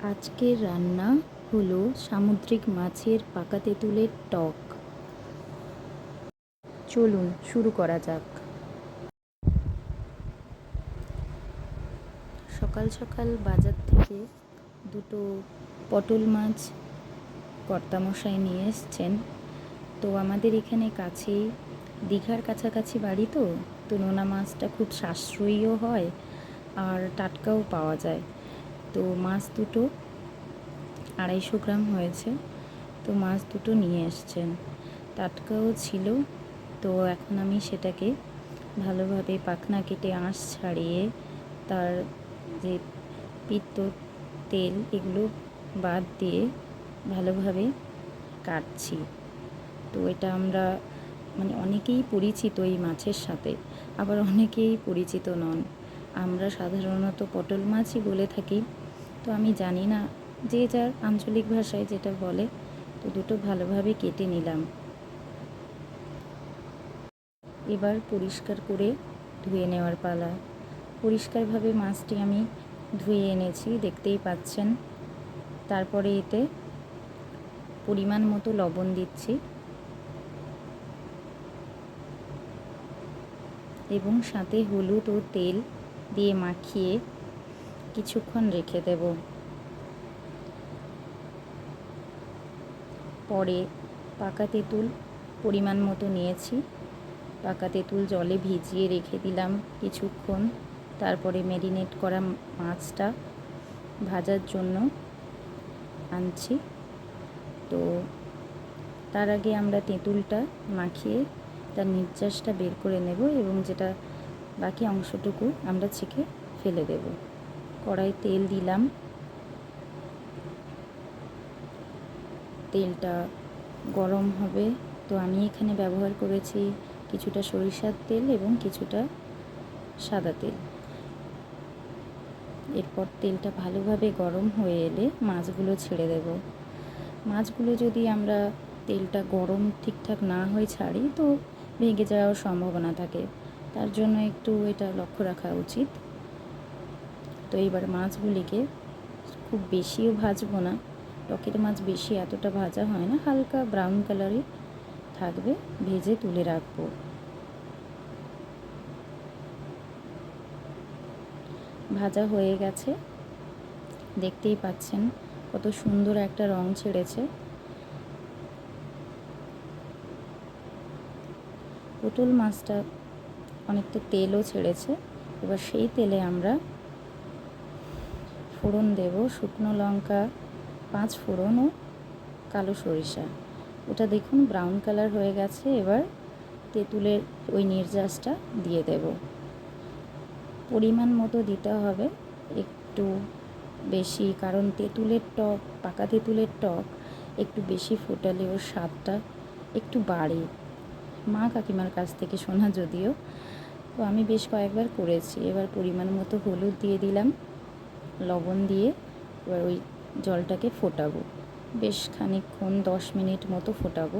আজকের রান্না হলো সামুদ্রিক মাছের পাকা তেঁতুলের টক। চলুন শুরু করা যাক। সকাল সকাল বাজার থেকে দুটো পটল মাছ কর্তামশাই নিয়ে এসছেন। তো আমাদের এখানে কাছেই দীঘার কাছাকাছি বাড়ি, তো নোনা মাছটা খুব সাশ্রয়ীও হয় আর টাটকাও পাওয়া যায়। তো মাছ দুটো 250 গ্রাম হয়েছে। তো মাছ দুটো নিয়ে এসছেন, টাটকাও ছিল। তো এখন আমি সেটাকে ভালোভাবে পাখনা কেটে আঁশ ছাড়িয়ে তার যে পিত্ত তেল এগুলো বাদ দিয়ে ভালোভাবে কাটছি। তো এটা আমরা অনেকেই পরিচিত এই মাছের সাথে, আবার অনেকেই পরিচিত নন। আমরা সাধারণত পটল মাছই বলে থাকি। তো আমি জানি না যে যার আঞ্চলিক ভাষায় যেটা বলে। তো দুটো ভালোভাবে কেটে নিলাম। এবার পরিষ্কার করে ধুয়ে নেওয়ার পালা। পরিষ্কারভাবে মাছটি আমি ধুয়ে এনেছি, দেখতেই পাচ্ছেন। তারপরে এতে পরিমাণ মতো লবণ দিচ্ছি এবং সাথে হলুদ ও তেল দিয়ে মাখিয়ে কিছুক্ষণ রেখে দেব। পরে পাকা তেঁতুল পরিমাণ মতো নিয়েছি। পাকা তেঁতুল জলে ভিজিয়ে রেখে দিলাম কিছুক্ষণ। তারপরে ম্যারিনেট করা মাছটা ভাজার জন্য আনছি। তো তার আগে আমরা তেঁতুলটা মাখিয়ে তার নির্যাসটা বের করে নেব এবং যেটা বাকি অংশটুকু আমরা ছেঁকে ফেলে দেব। কড়াই তেল দিলাম। তেলটা গরম হবে। তো আমি এখানে ব্যবহার করেছি কিছুটা সরিষার তেল এবং কিছুটা সাদা তেল। এরপর তেলটা ভালোভাবে গরম হয়ে এলে মাছগুলো ছেড়ে দেব। মাছগুলো যদি আমরা তেলটা গরম ঠিকঠাক না হয়ে ছাড়ি তো ভেঙে যাওয়ার সম্ভাবনা থাকে, তার জন্য একটু এটা লক্ষ্য রাখা উচিত। তো এবার মাছগুলিকে খুব বেশিও ভাজবো না, টকের মাছ বেশি এতটা ভাজা হয় না, হালকা ব্রাউন কালারে থাকবে, ভেজে তুলে রাখবো। ভাজা হয়ে গেছে, দেখতেই পাচ্ছেন কত সুন্দর একটা রং ছেড়েছে। পটল মাছটা অনেকটা তেলও ছেড়েছে। এবার সেই তেলে আমরা ফোড়ন দেব, শুকনো লঙ্কা, 5 ফোড়ন ও কালো সরিষা। ওটা দেখুন ব্রাউন কালার হয়ে গেছে। এবার তেঁতুলের ওই নির্যাসটা দিয়ে দেব। পরিমাণ মতো দিতে হবে, একটু বেশি, কারণ তেঁতুলের টক, পাকা তেঁতুলের টক একটু বেশি ফোটালে ওর স্বাদটা একটু বাড়ে। মা কাকিমার কাছ থেকে শোনা যদিও। তো আমি বেশ কয়েকবার করেছি। এবার পরিমাণ মতো হলুদ দিয়ে দিলাম, লবণ দিয়ে এবার ওই জলটাকে ফোটাবো। বেশ খানিকক্ষণ 10 মিনিট মতো ফোটাবো।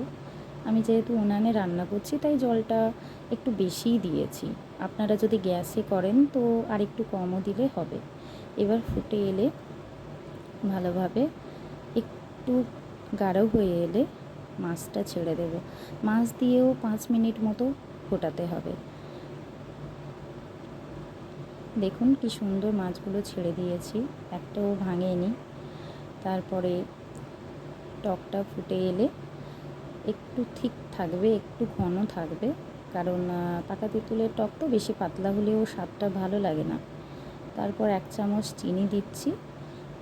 আমি যেহেতু উনানে রান্না করছি তাই জলটা একটু বেশিই দিয়েছি। আপনারা যদি গ্যাসে করেন তো আর একটু কমও দিলে হবে। এবার ফুটে এলে ভালোভাবে একটু গাঢ় হয়ে এলে মাছটা ছেড়ে দেব। মাছ দিয়েও 5 মিনিট মতো ফোটাতে হবে। দেখুন কি সুন্দর মাছগুলো ছেড়ে দিয়েছি, একটাও ভাঙেনি। তারপরে টকটা ফুটে এলে একটু ঠিক থাকবে, একটু ঘন থাকবে, কারণ পাকা তেঁতুলের টক তো বেশি পাতলা হলেও স্বাদটা ভালো লাগে না। তারপর 1 চামচ চিনি দিচ্ছি।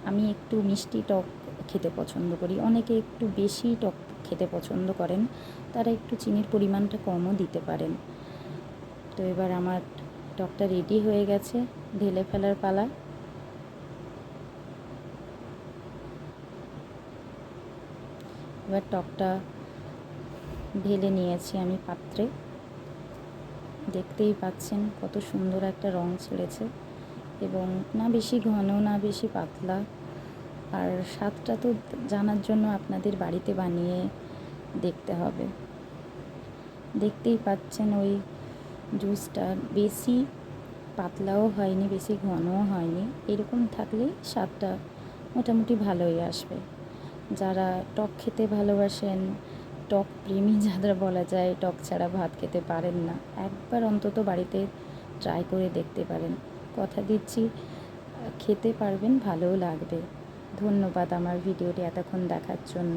আমি একটু মিষ্টি টক খেতে পছন্দ করি, অনেকে একটু বেশি টক খেতে পছন্দ করেন, তারা একটু চিনির পরিমাণটা কমও দিতে পারেন। তো এবার আমার টকটা রেডি হয়ে গেছে, ঢেলে ফেলার পালা। এবার টকটা ঢেলে নিয়েছি আমি পাত্রে। দেখতেই পাচ্ছেন কত সুন্দর একটা রং ছেড়েছে এবং না বেশি ঘন না বেশি পাতলা। আর স্বাদটা তো জানার জন্য আপনাদের বাড়িতে বানিয়ে দেখতে হবে। দেখতেই পাচ্ছেন ওই জুসটা বেশি পাতলাও হয়নি, বেশি ঘনও হয়নি, এরকম থাকলেই স্বাদটা মোটামুটি ভালোই আসবে। যারা টক খেতে ভালোবাসেন, টক প্রেমী যারা বলা যায়, টক ছাড়া ভাত খেতে পারেন না, একবার অন্তত বাড়িতে ট্রাই করে দেখতে পারেন। কথা দিচ্ছি খেতে পারবেন, ভালোও লাগবে। ধন্যবাদ আমার ভিডিওটি এতক্ষণ দেখার জন্য।